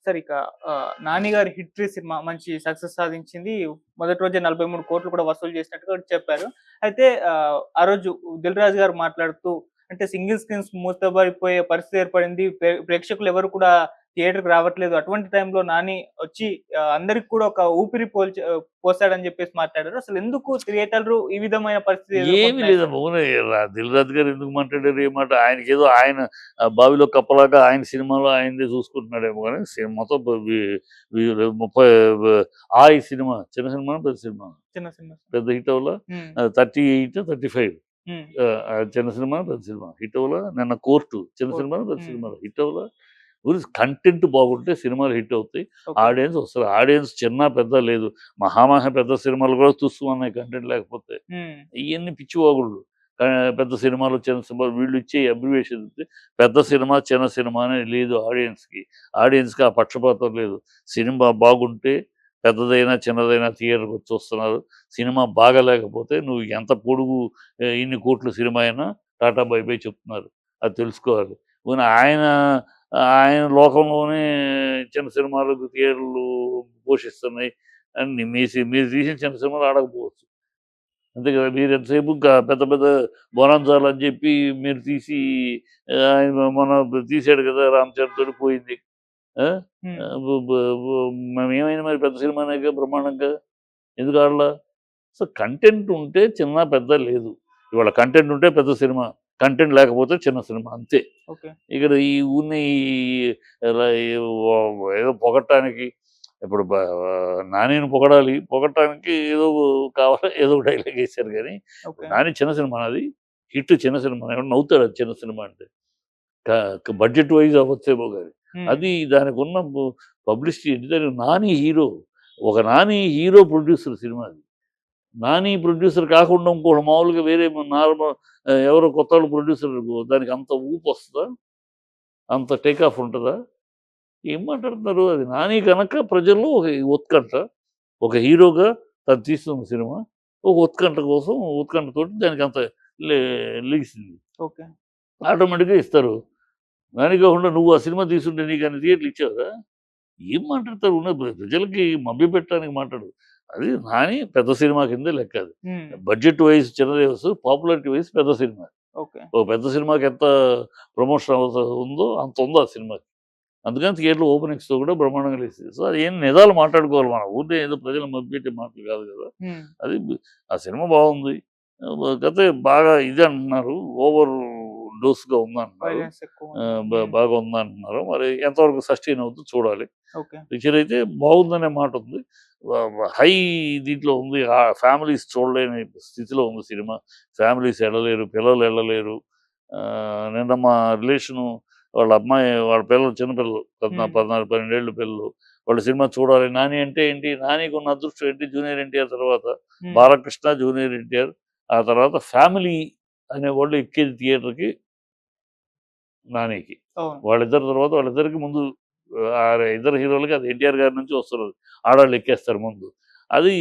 Sir ఇక 'నాని' గారి 'hit 3' cinema మంచి సక్సెస్ సాధించింది. మొదటి రోజే 43,00,00,000 కూడా వసూలు చేసినట్టుగా చెప్పారు. అయితే ఆ రోజు 'దిల్ రాజు' గారు మాట్లాడుతూ అంటే సింగిల్ స్క్రీన్స్ మూతబడిపోయే పరిస్థితి ఏర్పడింది. ప్రేక్షకులు ఎవరు కూడా థియేటర్‌కి రావట్లేదు. అటువంటి టైంలో 'నాని' వచ్చి అందరికి కూడా ఒక ఊపిరి పోసాడని చెప్పేసి మాట్లాడారు. అసలు ఎందుకు థియేటర్లు ఈ విధమైన పరిస్థితి ఏమి ఎదుర్కొంటున్నాయి సార్? లేదమ్మా. ఊనే 'దిల్ రాజు' గారు ఎందుకు మాట్లాడారు ఏ మాట? ఆయనకేదో ఆయన బావిలో కప్పలాగా ఆయన సినిమాలో ఆయనదే చూసుకుంటున్నాడేమో గానీ, మొత్తం 30 'ఆయి' సినిమా చిన్న సినిమానా? పెద్ద సినిమానా? చిన్న సినిమా. పెద్ద హిట్ అవ్వలా? హ్మ్. 38, 35 హ్మ్. చిన్న సినిమానా? పెద్ద సినిమా హిట్ అవ్వలా? నిన్న 'కోర్టు' చిన్న ఓకే. సినిమానా? పెద్ద హ్మ్. సినిమానా? హిట్ అవ్వలా? కంటెంట్ బాగుంటే సినిమాలు హిట్ అవుతాయి. ఓకే. ఆడియన్స్ వస్తారు. ఆడియన్స్ చిన్న, పెద్ద లేదు. పెద్ద సినిమాలు కూడా తుస్సుమన్నాయి కంటెంట్ లేకపోతే. హ్మ్. ఇయన్నీ పిచ్చివాగుళ్ళు. పెద్ద సినిమాలు, చిన్న సినిమాలు వీళ్ళు ఇచ్చే అబ్రివేషన్ పెద్ద సినిమా, చిన్న సినిమా అనేది లేదు ఆడియన్స్‌కి. ఆడియన్స్‌కి ఆ పక్షపాతం లేదు. సినిమా బాగుంటే పెద్దదైనా, చిన్నదైనా థియేటర్‌కి వచ్చి చూస్తున్నారు. సినిమా బాగాలేకపోతే నువ్వు ఎంత పొడుగు ఇన్ని కోట్ల సినిమా అయినా టాటా బై బై చెప్తున్నారు. అది తెలుసుకోవాలి. పోనీ ఆయన ఆయన లోకంలోనే చిన్న సినిమాలకు థియేటర్లు పోషిస్తున్నాయి. అన్ని మీరు తీసిన చిన్న సినిమాలు ఆడకపోవచ్చు. అంతే కదా! మీరెంతసేపు పెద్ద పెద్ద బొనాంజాలని జెప్పి మీరు తీసి ఆయన మొన్న తీసాడు కదా! 'రామ్ చరణ్‌తోటి' పోయింది. ఆ! హ్మ్. బ బ బ మేమేమైనా మరి పెద్ద సినిమానేగా బ్రహ్మాండంగా. ఎందుకు ఆడలా? సో, కంటెంట్ ఉంటే చిన్న, పెద్ద లేదు. ఇవాళ కంటెంట్ ఉంటే పెద్ద సినిమా. కంటెంట్ లేకపోతే చిన్న సినిమా అంతే. ఓకే. ఇక్కడ ఈ ఊరినే ఇలా ఏదో పొగడటానికి ఇప్పుడు 'నానిని' పొగడాలి. పొగడటానికి ఏదో కావాలా ఏదో ఒక డైలాగ్ ఏసారు గానీ, ఇప్పుడు ఓకే. 'నాని' చిన్న సినిమానా అది? హిట్ చిన్న సినిమా. ఎవడన్నా నవ్వుతాడా చిన్న సినిమా అంటే? బడ్జెట్ వైస్ అవ్వచ్చేమో గాని. హ్మ్. అది దానికున్న పబ్లిసిటీ ఏంటి? 'నాని' హీరో. ఒక 'నాని' హీరో ప్రొడ్యూసర్ సినిమా అది. 'నాని' ప్రొడ్యూసర్ కాకుండా ఇంకోడు మామూలుగా వేరే నార్మల్ ఎవరో కొత్తోళ్ళు ప్రొడ్యూసర్ అనుకో దానికి అంత ఊపొస్తదా? అంత టేక్ ఆఫ్ ఉంటదా? ఏం మాట్లాడుతున్నారు? అది 'నాని' గనక ప్రజల్లో ఒక ఉత్కంఠ. ఒక హీరోగా తను తీస్తున్న సినిమా. ఒక ఉత్కంఠ కోసం ఉత్కంఠతోటి దానికంత లే లెగిసింది. ఓకే. ఆటోమేటిక్‌గా ఇస్తారు. 'నాని' కాకుండా నువ్వు ఆ సినిమా తీసుంటే నీకన్ని థియేటర్‌లు ఇచ్చేవారా? ఏం మాట్లాడతారు? ఉన్న ప్రజలకి మభ్యపెట్టడానికి మాట్లాడరు. అది 'నాని' పెద్ద సినిమా కిందే లెక్క అది. హ్మ్. బడ్జెట్ వైస్ చిన్నదే వస్తది. పాపులారిటీ వైస్ పెద్ద సినిమా. ఓకే. ఒక పెద్ద సినిమాకి ఎంత ప్రమోషన్ ఉందో అంత ఉంది ఆ సినిమాకి. అందుకని థియేటర్‌లో ఓపెనింగ్స్‌తో కూడా బ్రహ్మాండంగా లేసేది. సో, అది ఏం నిజాలు మాట్లాడుకోవాలి మనం. ఊరికే ఏదో ప్రజలను మభ్యపెట్టే మాటలు కాదు కదా! హ్మ్. అది ఆ సినిమా బాగుంది. కాకపోతే బాగా ఇది అంటున్నారు. ఓవర్ డోస్‌గా ఉందంటున్నారు. వైలెన్స్ ఎక్కువుంది. హ్మ్. బాగా ఉందంటున్నారు. మరి ఎంతవరకు సస్టైన్ అవుద్దో చూడాలి. ఓకే. పిక్చర్ అయితే బాగుందనే మాట ఉంది. వ వ హై దీంట్లో ఉంది. ఫ్యామిలీస్ చూడలేని స్థితిలో ఉంది సినిమా. ఫ్యామిలీస్ ఎళ్ళలేరు. పిల్లలు ఎళ్ళలేరు. నిన్న మా రిలేషను వాళ్ళ అమ్మాయి వాళ్ళ పిల్లలు చిన్న పిల్లలు. హ్మ్. 14, 12 ఏళ్ల పిల్లలు. వాళ్ళు సినిమా చూడాలి. 'నాని' అంటే ఏంటి? 'నాని'కి ఉన్న అదృష్టం ఏంటి? జూనియర్ ఎన్టీఆర్ తర్వాత హ్మ్. 'బాలకృష్ణ', జూనియర్ ఎన్టీఆర్. ఆ తర్వాత ఫ్యామిలీ అనేవాళ్ళు ఎక్కేది థియేటర్‌కి 'నానికి.' అవును. వాళ్ళిద్దరి తర్వాత వాళ్ళిద్దరికి ముందు ఇద్దరు హీరోలకి అది ఎన్టీఆర్ గారి నుంచి వస్తున్నది. ఆడోళ్ళు ఎక్కేస్తారు ముందు. అది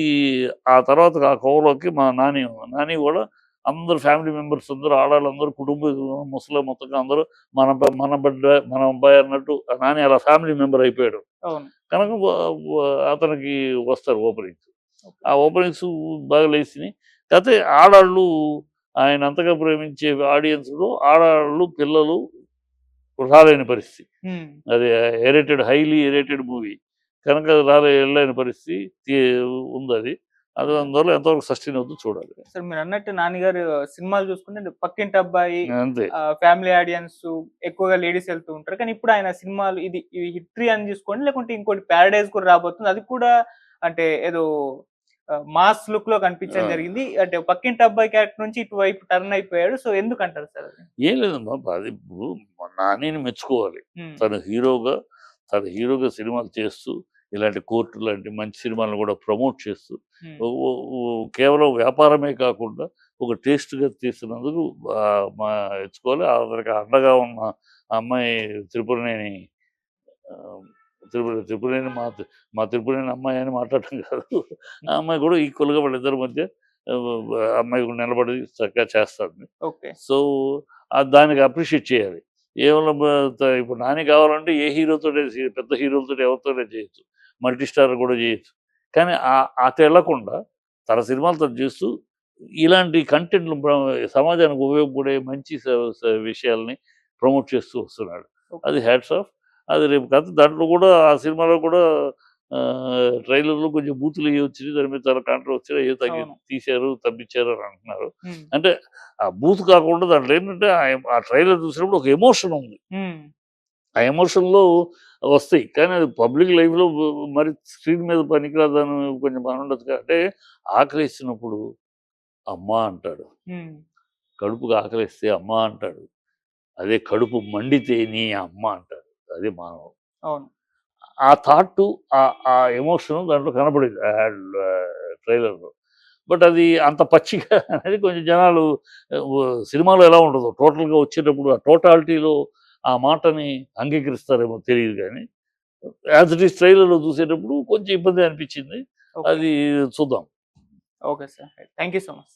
ఆ తర్వాత ఆ కోవలోకి మా నాని, నాని గూడా అందరూ ఫ్యామిలీ మెంబర్స్ అందరూ ఆడాళ్ళందరూ ముసలి మొత్తంగా అందరూ మన బిడ్డ, మన అబ్బాయి అన్నట్టు ఆ నాని అలా ఫ్యామిలీ మెంబర్ అయిపోయాడు. అవును. కనుక వ వ అతనికి వస్తారు ఓపెనింగ్స్. ఓకే. ఆ ఓపెనింగ్స్ బాగా లేసినియి. కాపోతే ఆడాళ్ళు ఆయన అంతగా ప్రేమించే ఆడియన్స్‌లో ఆడాళ్ళు, పిల్లలు రాలేని పరిస్థితి. హ్మ్. అది హైలీ ఎరేటెడ్ మూవీ. కనుక ఎళ్ళలేని పరిస్థితి తి ఉందది. అందువల్ల ఎంతవరకు సస్టైన్ అవుద్దో చూడాలి. అసలు మీరన్నట్టు 'నాని' గారు సినిమాలు చూసుకుంటే 'పక్కింటి అబ్బాయి' అంతే. ఫ్యామిలీ ఆడియన్సు ఎక్కువగా లేడీస్ ఎళ్తూ ఉంటారు. కానీ ఇప్పుడు ఆయన సినిమాలు ఇది హిట్ 3 అని తీసుకోండి. లేకుంటే ఇంకోటి 'పారడైజ్' కూడా రాబోతుంది. అది కూడా అంటే ఏదో మాస్ లుక్‌లో ఆ! కనిపించడం జరిగింది. అంటే 'పక్కింటి అబ్బాయి' క్యారెక్టర్ నుంచి ఇటువైపు టర్న్ అయిపోయాడు. సో, ఎందుకంటారు సార్ అది? ఏం లేదమ్మా. అది ఇప్పుడు నానిని మెచ్చుకోవాలి. హ్మ్. తను హీరోగా, సినిమాలు చేస్తూ, ఇలాంటి 'కోర్టు' లాంటి మంచి సినిమాలను కూడా ప్రమోట్ చేస్తూ, హ్మ్. ఓ ఓ ఓ కేవలం వ్యాపారమే కాకుండా ఒక టేస్ట్‌గా తీస్తున్నందుకు మెచ్చుకోవాలి. అతనికి అండగా ఉన్న ఆ అమ్మాయి త్రిపురనేని ఆహ్, త్రిపురనేని మా త్రిపురనేని అమ్మాయి అని మాట్లాడటం కాదు. ఆ అమ్మాయి కూడా ఈక్వల్‌గా వాళ్ళిద్దరి మధ్య ఆ అమ్మాయి కూడా నిలబడి చక్కగా చేస్తాంది. ఓకే. సో, దానికి అప్రిషియేట్ చేయాలి. ఏమన్నా ఇప్పుడు నాని కావాలంటే ఏ హీరోతో పెద్ద హీరోలతో ఎవరితోనే చేయొచ్చు, మల్టీ స్టార్ కూడా చేయొచ్చు. కానీ అటు వెళ్ళకుండా తన సినిమాలు తను చేస్తూ ఇలాంటి కంటెంట్లు సమాజానికి ఉపయోగపడే మంచి విషయాల్ని ప్రమోట్ చేస్తూ వస్తున్నాడు. అది హ్యాట్స్ ఆఫ్. అది రేపు కథ దాంట్లో కూడా ఆ సినిమాలో కూడా ట్రైలర్లో కొంచెం బూతులు అయ్యి వచ్చినాయి, దాని మీద చాలా కాంట్రవర్సీ అయ్యో అవును. తీశారు తప్పించారు అని అంటున్నారు. ఉమ్, అంటే ఆ బూత్ కాకుండా దాంట్లో ఏంటంటే ఆ ట్రైలర్ చూసినప్పుడు ఒక ఎమోషన్ ఉంది. ఉమ్, ఆ ఎమోషన్‌లో వస్తాయి. కానీ అది పబ్లిక్ లైఫ్‌లో మరి స్క్రీన్ మీద పనికిరాదని కొంచెం బాగుండదు. అంటే ఆకలేసినప్పుడు అమ్మా అంటాడు. ఉమ్, కడుపుకి ఆకలేస్తే అమ్మా అంటాడు. అదే కడుపు మండితే నీ అమ్మ అంటాడు. అది మానవం. అవును. ఆ థాట్టు ఆ ఎమోషన్ దాంట్లో కనపడింది. ట్రైలర్‌లో. బట్ అది అంత పచ్చిగా అనేది కొంచెం జనాలు సినిమాలో ఎలా ఉంటదో టోటల్‌గా వచ్చేటప్పుడు ఆ టోటాలిటీలో ఆ మాటని అంగీకరిస్తారేమో తెలీదు గానీ, యాజ్ ఇట్ ఈజ్ ట్రైలర్‌లో చూసేటప్పుడు కొంచెం ఇబ్బందే అనిపించింది. ఓకే. అది చూద్దాం. Okay sir. Thank you so much.